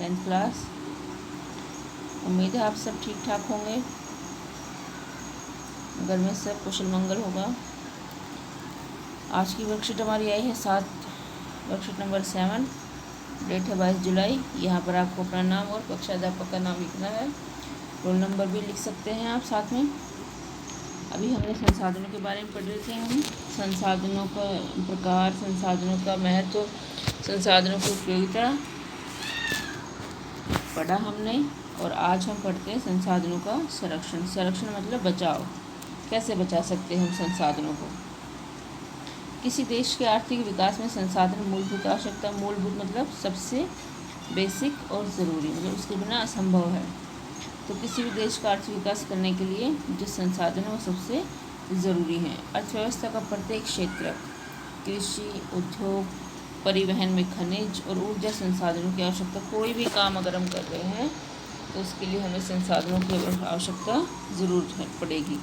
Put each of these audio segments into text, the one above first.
10th class. उम्मीद है आप सब ठीक ठाक होंगे, घर में सब कुशल मंगल होगा। आज की वर्कशीट हमारी आई है 7, वर्कशीट नंबर 7। डेट है 22 जुलाई। यहाँ पर आपको अपना नाम और कक्षा अध्यापक का नाम लिखना है। रोल नंबर भी लिख सकते हैं आप साथ में। अभी हमने संसाधनों के बारे में पढ़ रहे थे। हम संसाधनों का प्रकार, संसाधनों का महत्व, संसाधनों की उपयोगिता पढ़ा हमने। और आज हम पढ़ते हैं संसाधनों का संरक्षण। संरक्षण मतलब बचाव, कैसे बचा सकते हैं हम संसाधनों को। किसी देश के आर्थिक विकास में संसाधन मूलभूत आवश्यकता, मूलभूत मतलब सबसे बेसिक और ज़रूरी, मतलब उसके बिना असंभव है। तो किसी भी देश का आर्थिक विकास करने के लिए जो संसाधन है वो सबसे ज़रूरी है। अर्थव्यवस्था का प्रत्येक क्षेत्र, कृषि, उद्योग, परिवहन में खनिज और ऊर्जा संसाधनों की आवश्यकता। कोई भी काम अगर हम कर रहे हैं तो उसके लिए हमें संसाधनों की आवश्यकता ज़रूर पड़ेगी,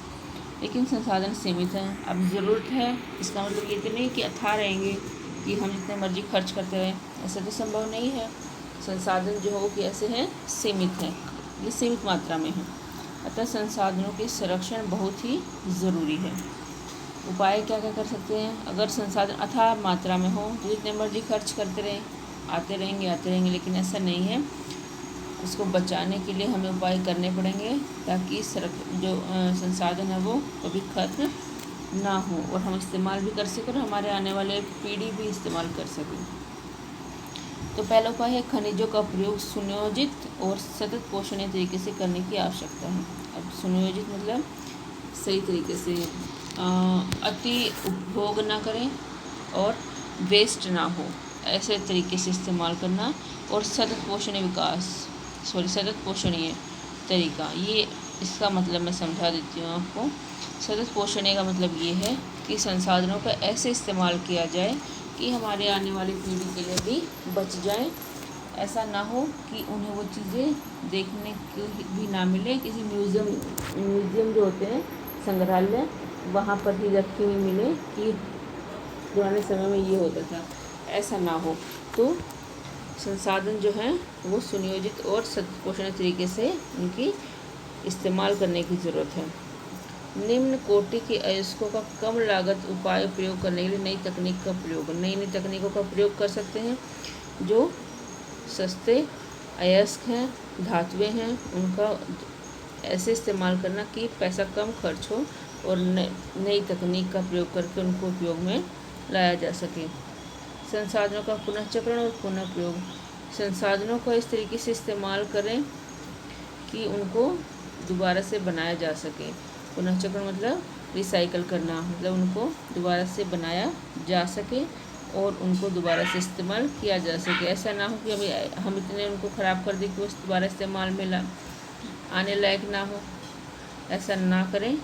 लेकिन संसाधन सीमित हैं। अब ज़रूरत है इसका मतलब ये तो नहीं कि अथाह रहेंगे कि हम जितने मर्जी खर्च करते रहें, ऐसा तो संभव नहीं है। संसाधन जो हो कि ऐसे हैं, सीमित हैं, ये सीमित मात्रा में है। अतः संसाधनों के संरक्षण बहुत ही ज़रूरी है। उपाय क्या क्या कर सकते हैं। अगर संसाधन अथाह मात्रा में हो तो जितने मर्जी खर्च करते रहें, आते रहेंगे, लेकिन ऐसा नहीं है। उसको बचाने के लिए हमें उपाय करने पड़ेंगे ताकि जो संसाधन है वो कभी खत्म ना हो और हम इस्तेमाल भी कर सकें और हमारे आने वाले पीढ़ी भी इस्तेमाल कर सकें। तो पहला उपाय है खनिजों का प्रयोग सुनियोजित और सतत पोषणीय तरीके से करने की आवश्यकता है। अब सुनियोजित मतलब सही तरीके से, अति उपभोग ना करें और वेस्ट ना हो, ऐसे तरीके से इस्तेमाल करना। और सतत पोषणीय तरीका, ये इसका मतलब मैं समझा देती हूँ आपको। सतत पोषणीय का मतलब ये है कि संसाधनों का ऐसे इस्तेमाल किया जाए कि हमारे आने वाली पीढ़ी के लिए भी बच जाए। ऐसा ना हो कि उन्हें वो चीज़ें देखने की भी ना मिले, किसी म्यूज़ियम जो होते हैं, संग्रहालय, वहाँ पर ही रखी हुई मिले कि पुराने समय में ये होता था, ऐसा ना हो। तो संसाधन जो हैं वो सुनियोजित और सतपोषणीय तरीके से उनकी इस्तेमाल करने की ज़रूरत है। निम्न कोटि के अयस्कों का कम लागत उपाय प्रयोग करने के लिए नई तकनीकों का प्रयोग कर सकते हैं। जो सस्ते अयस्क हैं, धातुएं हैं, उनका ऐसे इस्तेमाल करना कि पैसा कम खर्च हो और नई तकनीक का प्रयोग करके उनको उपयोग में लाया जा सके। संसाधनों का पुनःचक्रण और पुनः प्रयोग, संसाधनों को इस तरीके से इस्तेमाल करें कि उनको दोबारा से बनाया जा सके। पुनःचक्रण मतलब रिसाइकल करना, मतलब उनको दोबारा से बनाया जा सके और उनको दोबारा से इस्तेमाल किया जा सके। ऐसा ना हो कि हम इतने उनको ख़राब कर दें कि वो दोबारा इस्तेमाल में आने लायक ना हो, ऐसा ना करें।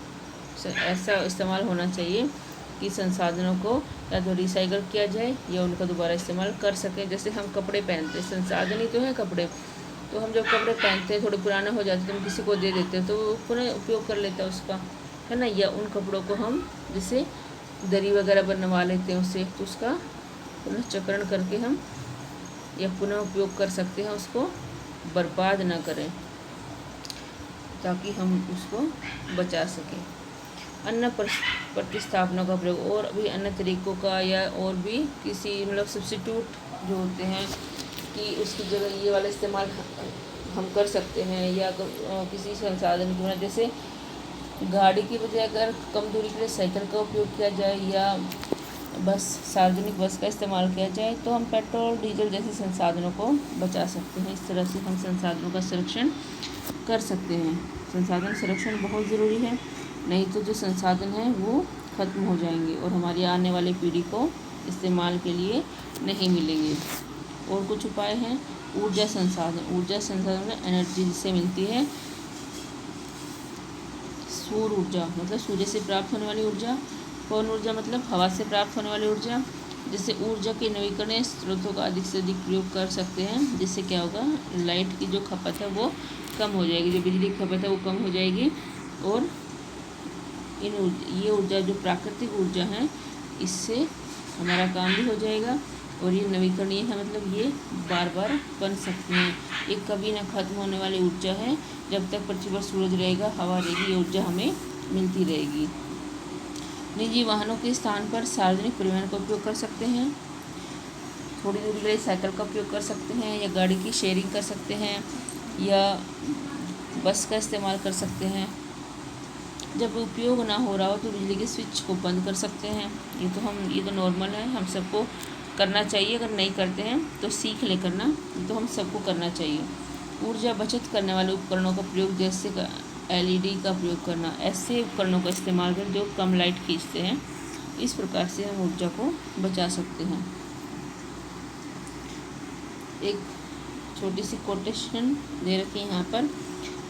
ऐसा इस्तेमाल होना चाहिए कि संसाधनों को या तो रिसाइकल किया जाए या उनका दोबारा इस्तेमाल कर सकें। जैसे हम कपड़े पहनते हैं, संसाधन ही तो है कपड़े। तो हम जब कपड़े पहनते हैं, थोड़े पुराने हो जाते हैं तो हम किसी को दे देते हैं, तो वो पुनः उपयोग कर लेता है उसका, है ना। या उन कपड़ों को हम जैसे दरी वगैरह बनवा लेते हैं उससे, तो उसका पुनःचक्रण करके हम या पुनः उपयोग कर सकते हैं, उसको बर्बाद ना करें ताकि हम उसको बचा सकें। अन्य प्रतिस्थापनों का प्रयोग, और भी अन्य तरीकों का या और भी किसी मतलब सब्स्टिट्यूट जो होते हैं कि उसकी जगह ये वाला इस्तेमाल हम कर सकते हैं। या किसी संसाधन की वजह, जैसे गाड़ी की बजाय अगर कम दूरी के लिए साइकिल का उपयोग किया जाए या सार्वजनिक बस का इस्तेमाल किया जाए तो हम पेट्रोल डीजल जैसे संसाधनों को बचा सकते हैं। इस तरह से हम संसाधनों का संरक्षण कर सकते हैं। संसाधन संरक्षण बहुत ज़रूरी है, नहीं तो जो संसाधन हैं वो ख़त्म हो जाएंगे और हमारी आने वाली पीढ़ी को इस्तेमाल के लिए नहीं मिलेंगे। और कुछ उपाय हैं। ऊर्जा संसाधन एनर्जी जिससे मिलती है। सौर ऊर्जा मतलब सूर्य से प्राप्त होने वाली ऊर्जा। पवन ऊर्जा मतलब हवा से प्राप्त होने वाली ऊर्जा। जिससे ऊर्जा के नवीकरणीय स्रोतों का अधिक से अधिक प्रयोग कर सकते हैं, जिससे क्या होगा, लाइट की जो खपत है वो कम हो जाएगी, जो बिजली की खपत है वो कम हो जाएगी। और ये ऊर्जा जो प्राकृतिक ऊर्जा है, इससे हमारा काम भी हो जाएगा और ये नवीकरणीय है, मतलब ये बार बार बन सकती हैं। ये कभी ना खत्म होने वाली ऊर्जा है। जब तक पृथ्वी पर सूरज रहेगा, हवा रहेगी, ये ऊर्जा हमें मिलती रहेगी। निजी वाहनों के स्थान पर सार्वजनिक परिवहन का उपयोग कर सकते हैं। थोड़ी दूरी के लिए साइकिल का उपयोग कर सकते हैं, या गाड़ी की शेयरिंग कर सकते हैं, या बस का इस्तेमाल कर सकते हैं। जब उपयोग ना हो रहा हो तो बिजली के स्विच को बंद कर सकते हैं। ये तो नॉर्मल है, हम सबको करना चाहिए। अगर नहीं करते हैं तो सीख ले करना, ये तो हम सबको करना चाहिए। ऊर्जा बचत करने वाले उपकरणों का प्रयोग, जैसे LED का प्रयोग करना, ऐसे उपकरणों का इस्तेमाल करें जो कम लाइट खींचते हैं। इस प्रकार से हम ऊर्जा को बचा सकते हैं। एक छोटी सी कोटेशन दे रखी है यहाँ पर।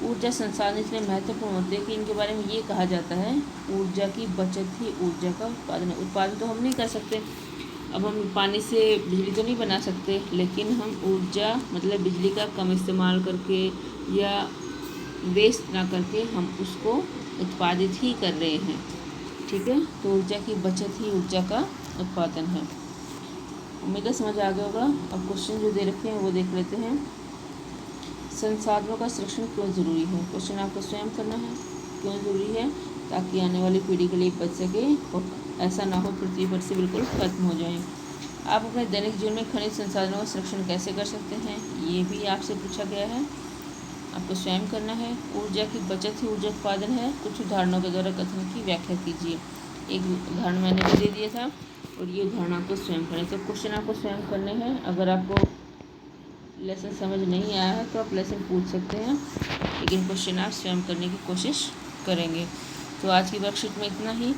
ऊर्जा संसाधन इतने महत्वपूर्ण होते हैं कि इनके बारे में ये कहा जाता है, ऊर्जा की बचत ही ऊर्जा का उत्पादन है। उत्पादन तो हम नहीं कर सकते, अब हम पानी से बिजली तो नहीं बना सकते, लेकिन हम ऊर्जा मतलब बिजली का कम इस्तेमाल करके या वेस्ट ना करके हम उसको उत्पादित ही कर रहे हैं। ठीक है, तो ऊर्जा की बचत ही ऊर्जा का उत्पादन है। उम्मीद है समझ आ गया होगा। अब क्वेश्चन जो दे रखे हैं वो देख लेते हैं। संसाधनों का संरक्षण क्यों ज़रूरी है? क्वेश्चन आपको स्वयं करना है, क्यों ज़रूरी है, ताकि आने वाली पीढ़ी के लिए बच सके और ऐसा ना हो पृथ्वी पर से बिल्कुल खत्म हो जाए। आप अपने दैनिक जीवन में खनिज संसाधनों का संरक्षण कैसे कर सकते हैं, ये भी आपसे पूछा गया है, आपको स्वयं करना है। ऊर्जा की बचत ही ऊर्जा उत्पादन है, कुछ उदाहरणों के द्वारा कथन की व्याख्या कीजिए। एक उदाहरण मैंने भी दे दिया था और ये उदाहरण आपको स्वयं करें। तो क्वेश्चन आपको स्वयं करने हैं। अगर आपको लेसन समझ नहीं आया है तो आप लेसन पूछ सकते हैं, लेकिन क्वेश्चन आप स्वयं करने की कोशिश करेंगे। तो आज की वर्कशीट में इतना ही।